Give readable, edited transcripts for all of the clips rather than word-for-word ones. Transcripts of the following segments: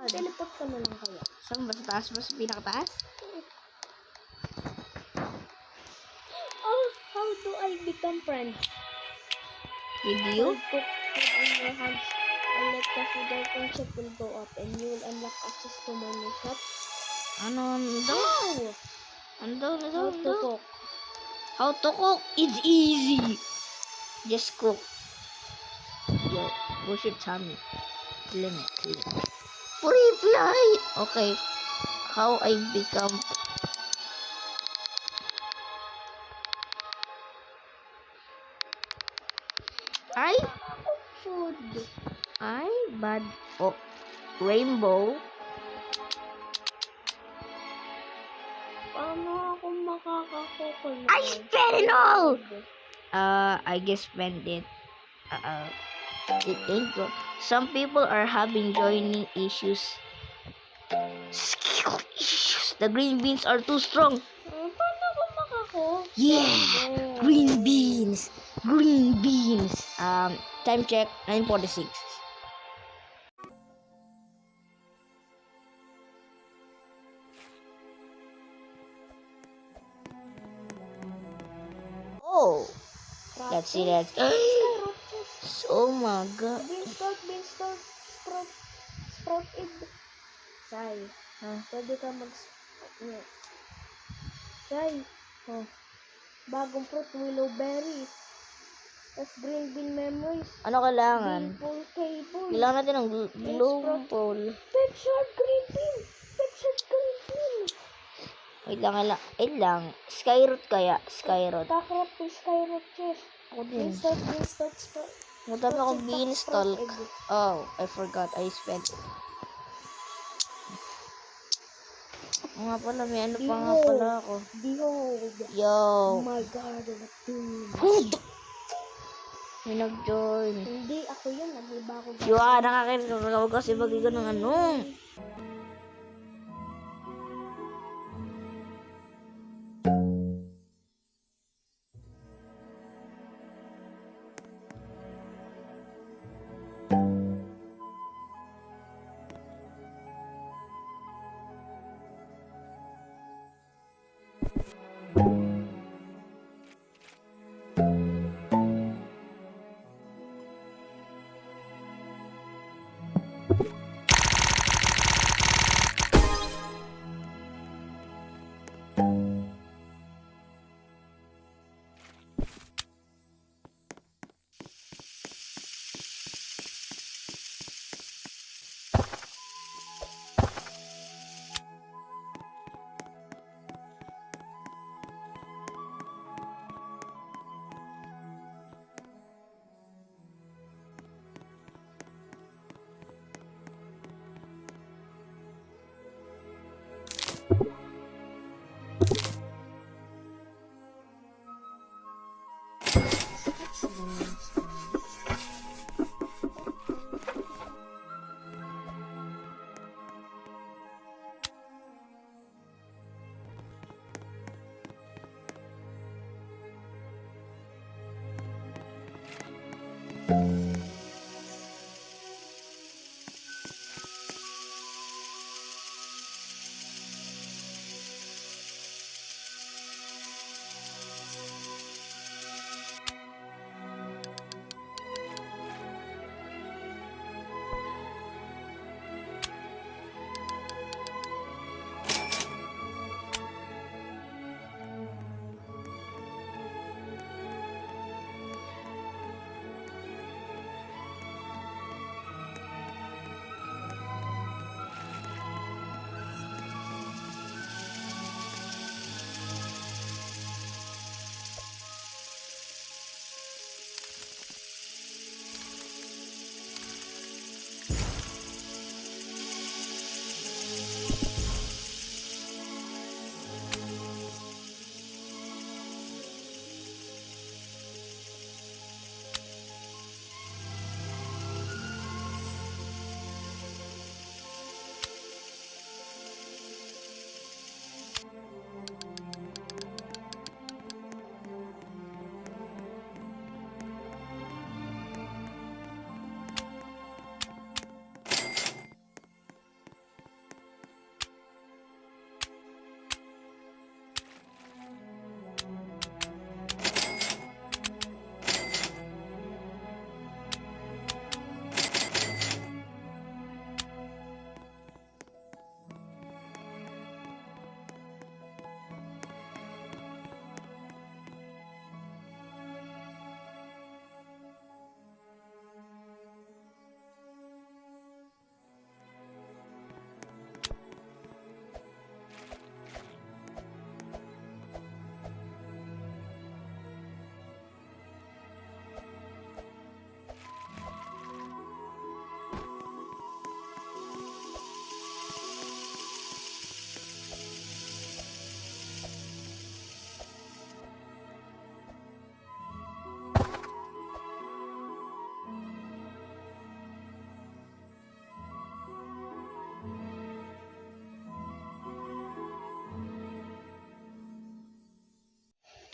Teleport ka na lang kaya. Saan ba? Sa taas ba? Sa pinakataas? Oh, how do I become friends? Did you? Hold cook food in your hands and let the food item shop will go up and you will unlock access to my new shop. Ano daw? Wow! Ano How to daw? cook. How to cook? It's easy. Just cook. Yo, push it, Sammy. Limit. Free fly! Okay. How I become... Food. Bad. Oh, rainbow. Paano ako makakakook na? I spent it all! I just spent it. It ain't good. Some people are having joining issues. Skill issues. The green beans are too strong. Paano ako makakook? Yeah! Green beans! Green beans! Time check, 9:46. Oh! Let's see that. Oh my god. Beanstalk, sprout egg. Sai, pwede ka Sai, bagong fruit, willow berry. Tapos green bean memories. Ano kailangan? Full cable. Kailangan natin ng glue pole. Textured green bean. Wait lang. Skyroot kaya? Skyroot. Kakrap ko skyroot chest. Ako din. Beanstalk, sprout. Nagtapos ako beanstalk. Oh, I forgot. I spent it. Nga pala, may ano pa nga pala ako. Behold. Yo. Oh my god, what Food! May nag-join. Hindi, ako yun. Nag-iba ako. Yo, nakakarinig ako kasi magigo ng ano.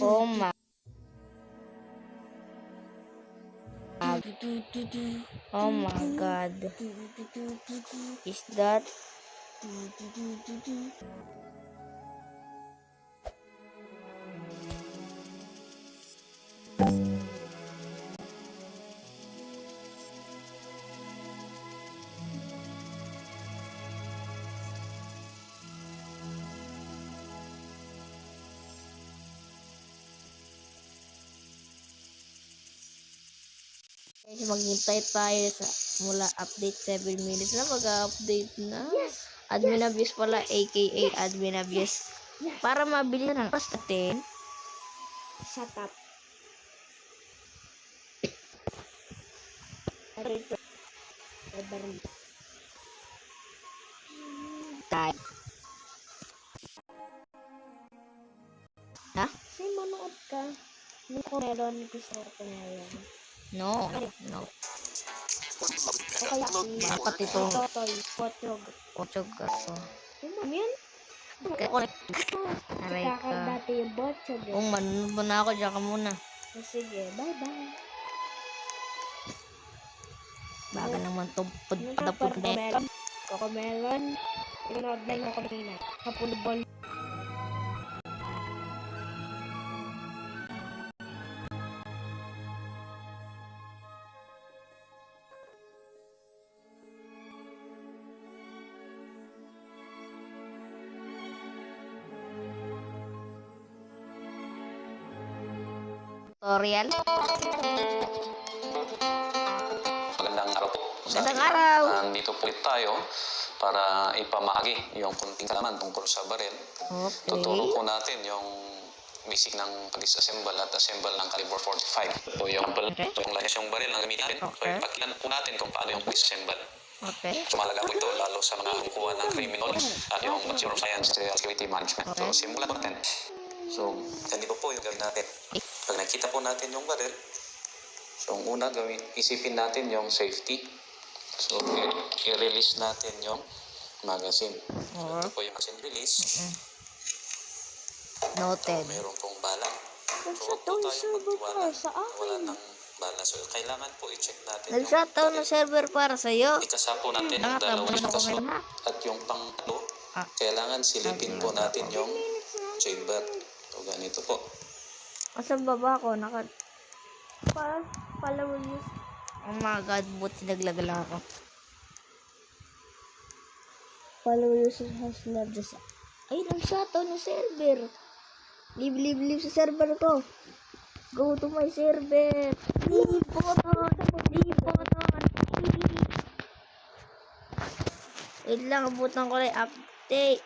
Oh my. Oh my god. Is that? Guys, maghintay tayo sa mula update 7 minutes na mag-update na. Admin abuse pala, aka admin abuse. Yes. Para mabili na ng oras natin. Shut up. Tayo. Ha? Say, manood ka. Hindi ko meron gusto ko ngayon. No. No. O kaya si Dapat itong Totoy, Potrog. ochog ka to. Ano yun? Okay, connect. Aray Kakag ka. dati yung Botchog. Kung manunod mo na ako, dyan ka muna. Sige, bye-bye. Baga naman to Ano ka, pudpud na. Cocomelon? Cocomelon? Pinanood na yung kanina. Kapulbol. Tutorial. Magandang araw po. Magandang araw. Nandito po tayo para ipamahagi yung kunting kalaman tungkol sa baril. Okay. Tuturo po natin yung basic ng pag-disassemble at assemble ng caliber 45. So yung baril, Okay. so yung layas yung baril na gamitin natin. So Okay. ipakilala po natin kung paano yung disassemble. Okay. So mahalaga po ito lalo sa mga kukuha ng criminology at yung Bachelor of Science in Security Management. So Okay. simulan po natin. So ganito po yung gawin natin. Pag nakita po natin yung baril, so ang una gawin, isipin natin yung safety. So i-release natin yung magazine. So ito po yung magazine release. Noted. Mayroon pong bala. So huwag po Nag-shutdown tayong server magtiwala para sa na wala akin. ng bala. So kailangan po i-check natin Nag-shutdown ng server para sa'yo. ikasapo natin yung Nakakabot dalawang ako kaso. na. At yung pang-alo, Ah. kailangan silipin po natin yung chamber. So ganito po. Asan baba ko? Follow you. Oh my god, buti naglagal lang ako. Follow you sa hustler. Ay, nag-shutdown ng server. Leave sa server ko. Go to my server. Leave button. Wait lang, abutan ko lang yung update.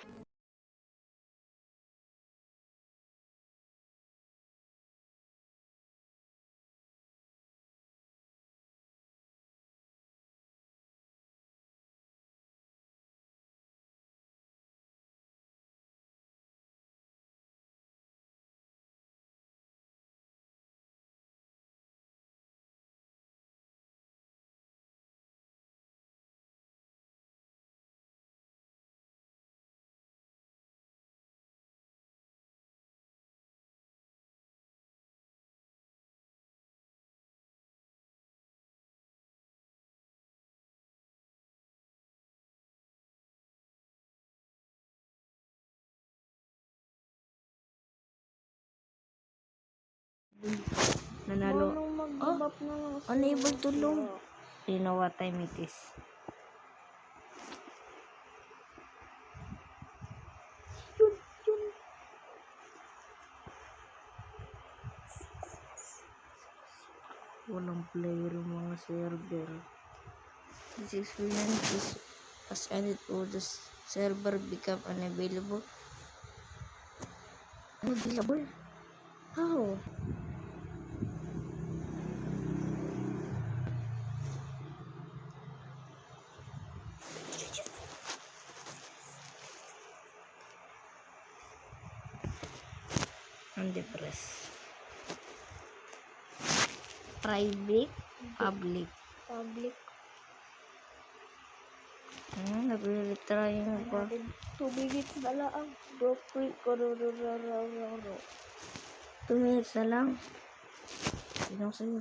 Nanalo. Anong mag-give up na lang ako? Unable to load. You know what time it is? Walang player yung mga server. This experience is has ended all the server become unavailable. Unavailable? How? Undepress. Private, public. Public. Nagre-retry na ba? 2 minutes na lang. Go free. Kororororororo. 2 minutes na lang. Sinong sa'yo?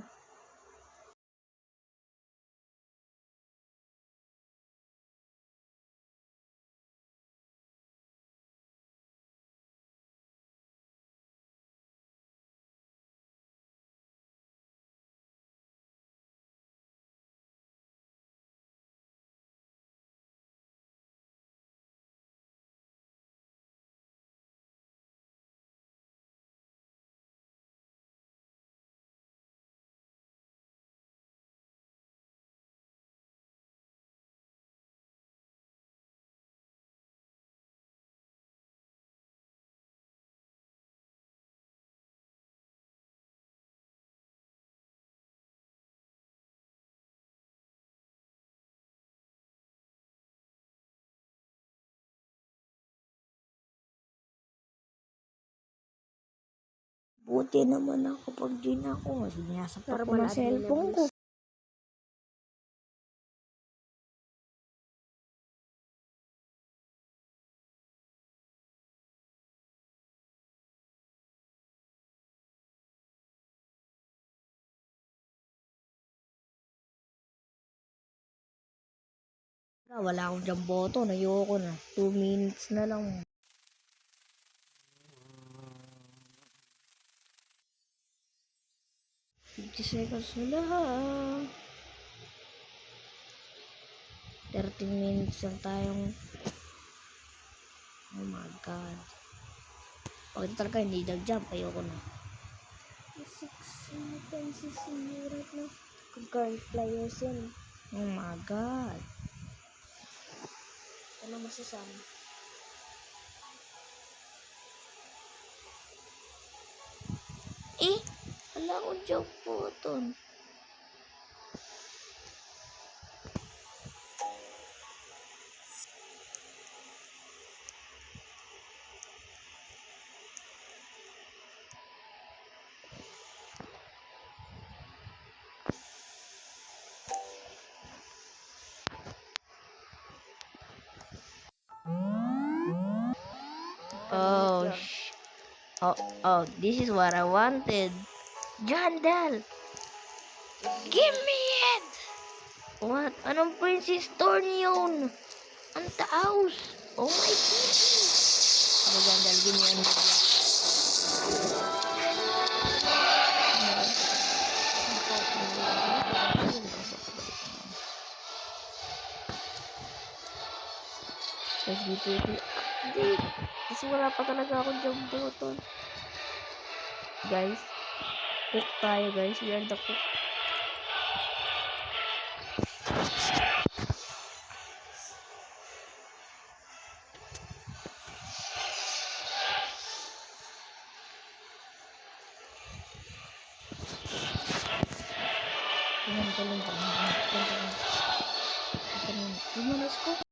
Buti naman ako pag di na ako. Binasap Para ako ng pala cellphone ko. Wala akong dyan boto. Ayoko na. 2 minutes na lang. $50 na lang. 13 minutes lang tayong... Oh my God. Pag talaga hindi nag-jump, ayoko na. 6 minutes si Simurat na. Current players yun. Oh my God. Ano masasama? Wala akong jump button. Oh, this is what I wanted. Jandal! Give me it! What? Anong Princess Thorn yun? Ang taos! Oh my goodness! Ako, Jandal, give me ang media. Let's get to it. Hindi. Kasi wala pa talaga akong jump button. Guys. Cook tayo, guys. We are the cook. Tulong. Lumanas ko.